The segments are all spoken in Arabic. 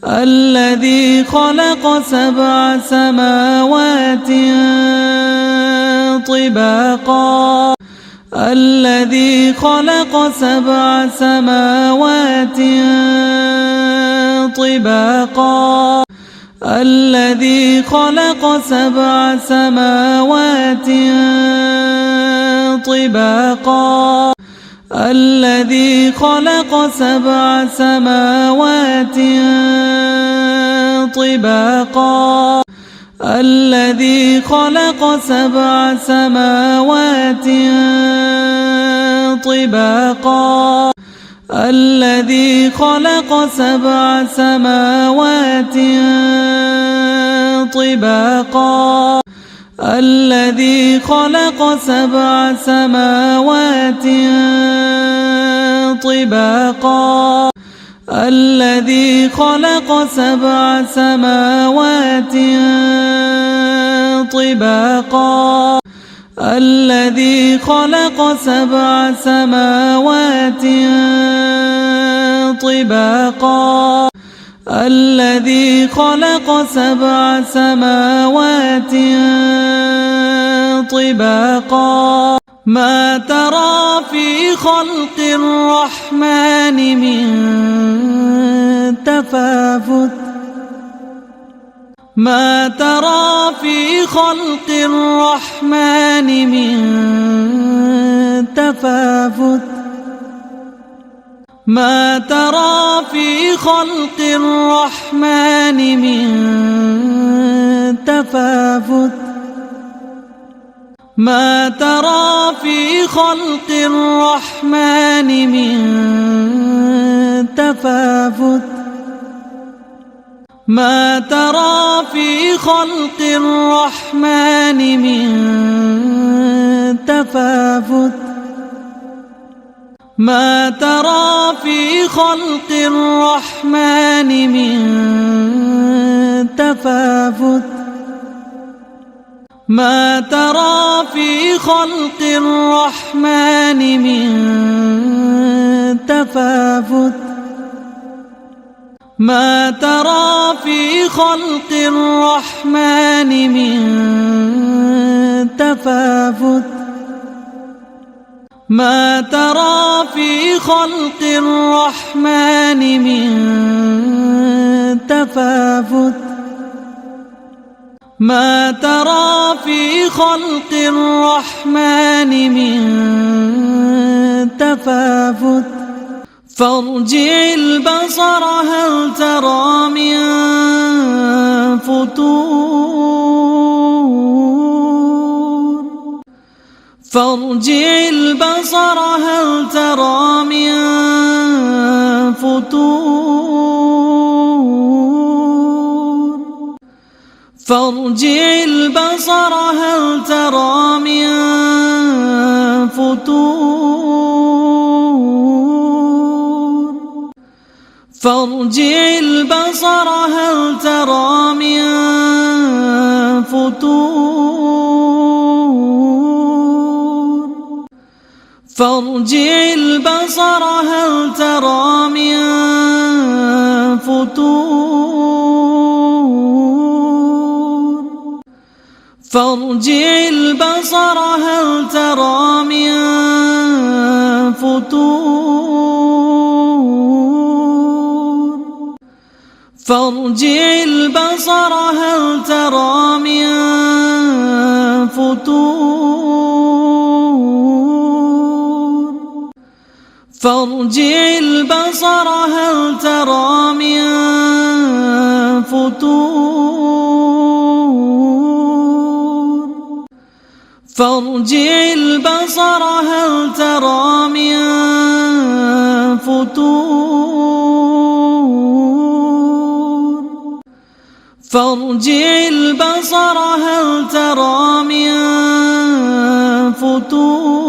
الذي خلق 7 سماوات طباقا الذي خلق 7 سماوات طباقا الذي خلق 7 سماوات طباقا الذي خلق 7 سماوات طباقا الذي خلق 7 سماوات طباقا الذي خلق 7 سماوات طباقا الذي خلق 7 سماوات طباقا الذي خلق 7 سماوات طباقا الذي خلق 7 سماوات طباقا الذي خلق 7 سماوات طباقا ما ترى في خلق الرحمن من تفاوت ما ترى في خلق الرحمن من تفاوت ما ترى في خلق الرحمن من تفاوت ما ترى في خلق الرحمن من تفاوت ما ترى في خلق الرحمن من تفاوت ما ترى في خلق الرحمن من تفاوت ما ترى في خلق الرحمن من تفاوت ما ترى في خلق الرحمن من تفاوت ما ترى في خلق الرحمن من تفاوت ما ترى في خلق الرحمن من تفاوت فارجع البصر هل ترى من فطور فارجع البصر هل ترى من فطور فارجع البصر هل ترى من فطور فارجع البصر هل ترى من فطور فارجع البصر هل ترى من فطور فارجع البصر هل ترى من فطور فارجع البصر هل ترى من فطور فارجع البصر هل ترى من فطور فارجع البصر هل ترى من فطور فارجع البصر هل ترى من فطور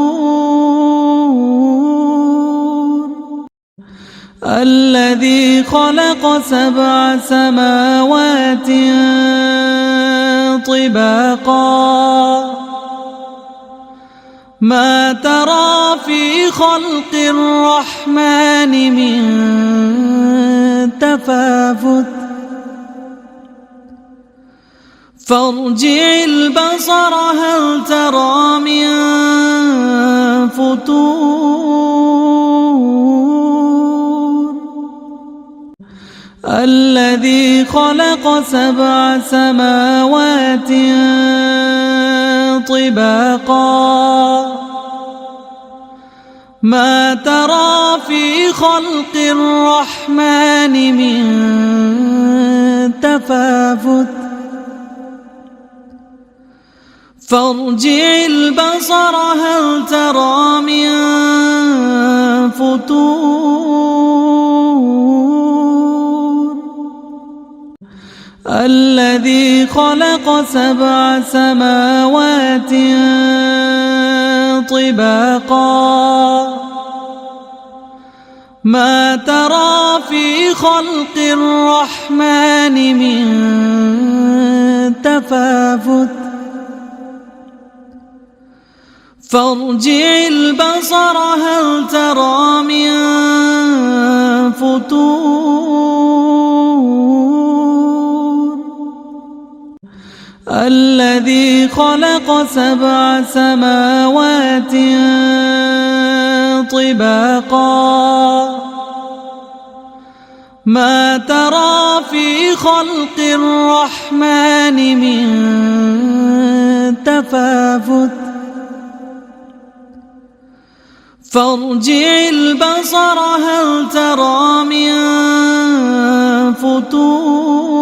الذي خلق 7 سماوات طباقا ما ترى في خلق الرحمن من تفاوت فارجع البصر هل ترى من فطور الذي خلق 7 سماوات طباقا ما ترى في خلق الرحمن من تفاوت فارجع البصر هل ترى من فطور الذي خلق 7 سماوات طباقا ما ترى في خلق الرحمن من تفاوت فارجع البصر هل ترى من فطور الذي خلق 7 سماوات طباقا ما ترى في خلق الرحمن من تفاوت فارجع البصر هل ترى من فطور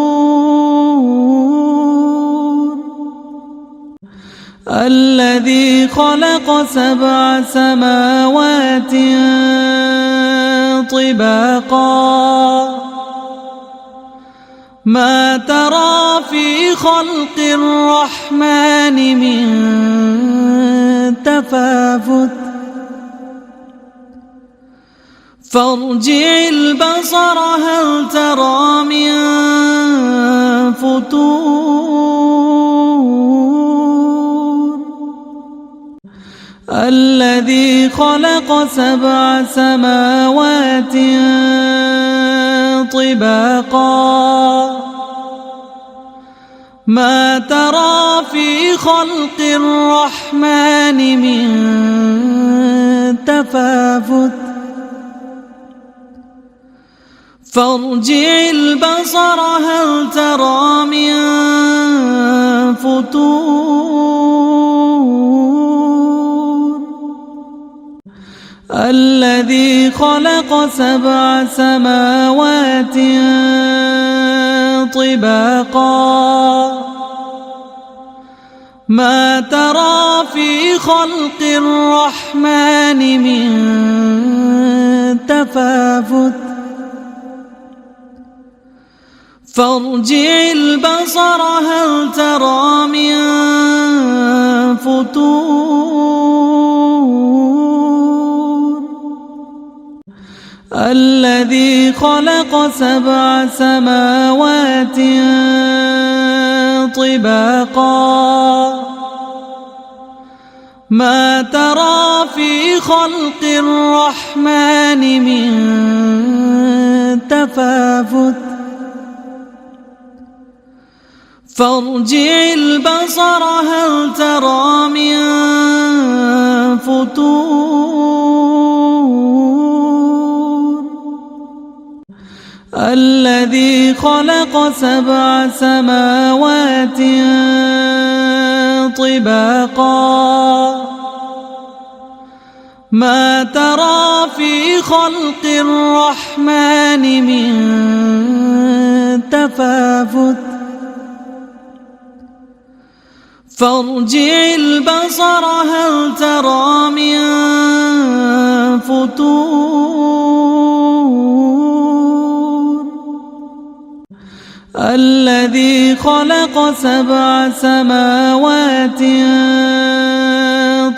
الذي خلق 7 سماوات طباقا ما ترى في خلق الرحمن من تفاوت فارجع البصر هل ترى من فطور الذي خلق 7 سماوات طباقا ما ترى في خلق الرحمن من تفاوت فارجع البصر هل ترى من فطور الذي خلق 7 سماوات طباقا ما ترى في خلق الرحمن من تفاوت فارجع البصر هل ترى من فطور الذي خلق 7 سماوات طباقا ما ترى في خلق الرحمن من تفاوت فارجع البصر هل ترى من فطور الذي خلق 7 سماوات طباقا ما ترى في خلق الرحمن من تفاوت فارجع البصر هل ترى من فطور الذي خلق 7 سماوات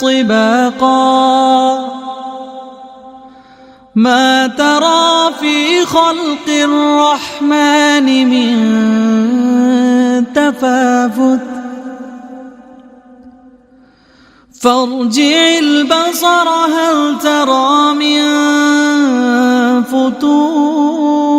طباقا ما ترى في خلق الرحمن من تفاوت فارجع البصر هل ترى من فطور